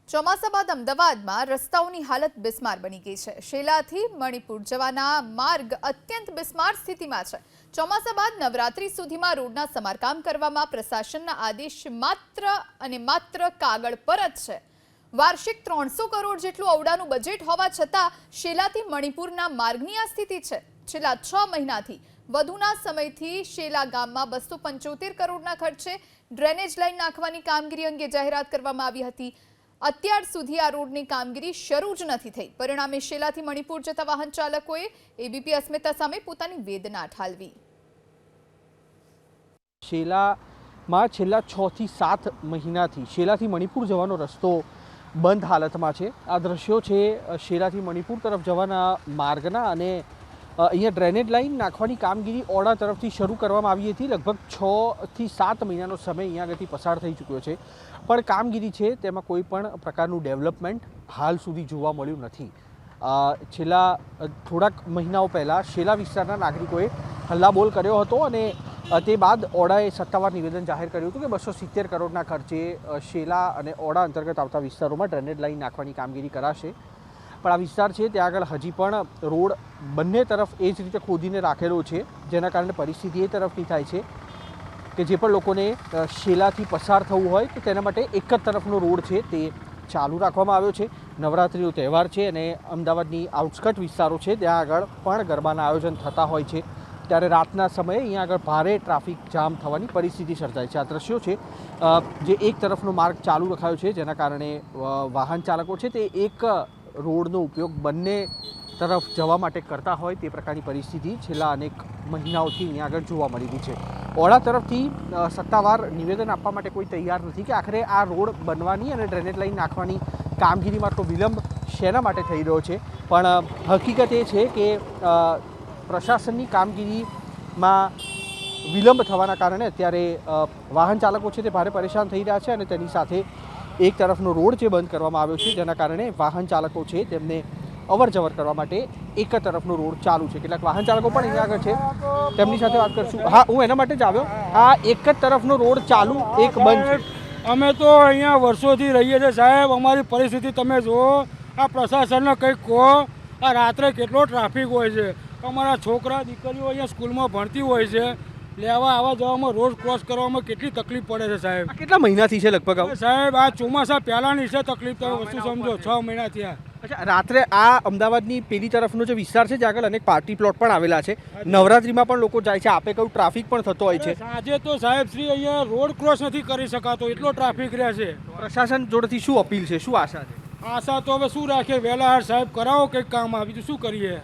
ચોમાસા બાદ અમદાવાદમાં રસ્તાઓની હાલત બિસ્માર બની ગઈ છે। શેલાથી મણિપુર જવાના માર્ગ અત્યંત બિસ્માર સ્થિતિમાં છે। ચોમાસા બાદ નવરાત્રી સુધીમાં રોડના સમારકામ કરવામાં પ્રશાસનના આદેશ માત્ર કાગળ પર જ છે। વાર્ષિક 300 કરોડ જેટલું અવડાનું બજેટ હોવા છતાં શેલાથી મણિપુરના માર્ગની આ સ્થિતિ છે। છેલ્લા 6 મહિનાથી વધુના સમયથી શેલા ગામમાં 275 કરોડના ખર્ચે ડ્રેનેજ લાઇન નાખવાની કામગીરી અંગે જાહેરાત કરવામાં આવી હતી। અત્યાર સુધી આ રોડની કામગીરી શરૂ જ નથી થઈ। પરિણામે શેલાથી મણિપુર જતા વાહન ચાલકોએ એબીપી અસ્મિતા સામે પોતાની વેદના ઠાલવી। શેલામાં છેલ્લા 6 થી 7 મહિનાથી શેલાથી મણિપુર જવાનો રસ્તો બંધ હાલતમાં છે। આ દ્રશ્યો છે શેલાથી મણિપુર તરફ જવાના માર્ગના અને અહીંયા ડ્રેનેજ લાઇન નાખવાની કામગીરી ઓડા તરફથી શરૂ કરવામાં આવી હતી। લગભગ 6 થી 7 મહિનાનો સમય અહીંયા આગળથી પસાર થઈ ચૂક્યો છે, પણ કામગીરી છે તેમાં કોઈ પણ પ્રકારનું ડેવલપમેન્ટ હાલ સુધી જોવા મળ્યું નથી। છેલ્લા થોડાક મહિનાઓ પહેલાં શેલા વિસ્તારના નાગરિકોએ હલ્લાબોલ કર્યો હતો અને તે બાદ ઓડાએ સત્તાવાર નિવેદન જાહેર કર્યું હતું કે 270 કરોડના ખર્ચે શેલા અને ઓડા અંતર્ગત આવતા વિસ્તારોમાં ડ્રેનેજ લાઇન નાખવાની કામગીરી કરાશે। પણ આ વિસ્તાર છે ત્યાં આગળ હજી પણ રોડ બંને તરફ એ જ રીતે ખોદીને રાખેલો છે, જેના કારણે પરિસ્થિતિ એ તરફની થાય છે કે જે પણ લોકોને શેલાથી પસાર થવું હોય તો તેના માટે એક જ તરફનો રોડ છે તે ચાલુ રાખવામાં આવ્યો છે। નવરાત્રિનો તહેવાર છે અને અમદાવાદની આઉટસ્કટ વિસ્તારો છે ત્યાં આગળ પણ ગરબાના આયોજન થતા હોય છે, ત્યારે રાતના સમયે અહીંયા આગળ ભારે ટ્રાફિક જામ થવાની પરિસ્થિતિ સર્જાય છે। આ દ્રશ્યો છે જે એક તરફનો માર્ગ ચાલુ રખાયો છે, જેના કારણે વાહન ચાલકો છે તે એક રોડનો ઉપયોગ બંને તરફ જવા માટે કરતા હોય તે પ્રકારની પરિસ્થિતિ છેલ્લા અનેક મહિનાઓથી અહીંયા આગળ જોવા મળી રહી છે। ઓડા તરફથી સત્તાવાર નિવેદન આપવા માટે કોઈ તૈયાર નથી કે આખરે આ રોડ બનવાની અને ડ્રેનેજ લાઇન નાખવાની કામગીરીમાં તો વિલંબ શેના માટે થઈ રહ્યો છે, પણ હકીકત એ છે કે પ્રશાસનની કામગીરીમાં વિલંબ થવાના કારણે અત્યારે વાહન ચાલકો છે તે ભારે પરેશાન થઈ રહ્યા છે અને તેની સાથે એક તરફનો રોડ જે બંધ કરવામાં આવ્યો છે, જેના કારણે વાહન ચાલકો છે તેમને અવર જવર કરવા માટે એક તરફનો રોડ ચાલુ છે। કેટલાક વાહન ચાલકો પણ અહીંયા આગળ છે, તેમની સાથે વાત કરશું। હા, હું એના માટે જ આવ્યો, આ એક જ તરફનો રોડ ચાલુ એક બંધ છે। અમે તો અહીંયા વર્ષોથી રહીએ છીએ સાહેબ, અમારી પરિસ્થિતિ તમે જુઓ। આ પ્રશાસનને કંઈક કહો, આ રાત્રે કેટલો ટ્રાફિક હોય છે, અમારા છોકરા દીકરીઓ અહીંયા સ્કૂલમાં ભણતી હોય છે, લેવા આવવા જવામાં રોડ ક્રોસ કરવામાં કેટલી તકલીફ પડે છે સાહેબ। કેટલા મહિનાથી છે લગભગ સાહેબ આ ચોમાસા પહેલાંની છે તકલીફ, તમે વસ્તુ સમજો, 6 મહિના થયા। અચ્છા, રાત્રે આ અમદાવાદની પેલી તરફનો જે વિસ્તાર છે જ્યાં આગળ અનેક પાર્ટી પ્લોટ પણ આવેલા છે, નવરાત્રીમાં પણ લોકો જાય છે, આપે કહ્યું ટ્રાફિક પણ થતો હોય છે। આજે તો સાહેબ શ્રી અહીંયા રોડ ક્રોસ નથી કરી શકાતો, એટલો ટ્રાફિક રહે છે। પ્રશાસન જોડેથી શું અપીલ છે, શું આશા છે? આશા તો હવે શું રાખીએ, વહેલા સાહેબ કરાવો કંઈક કામ, બીજું શું કરીએ।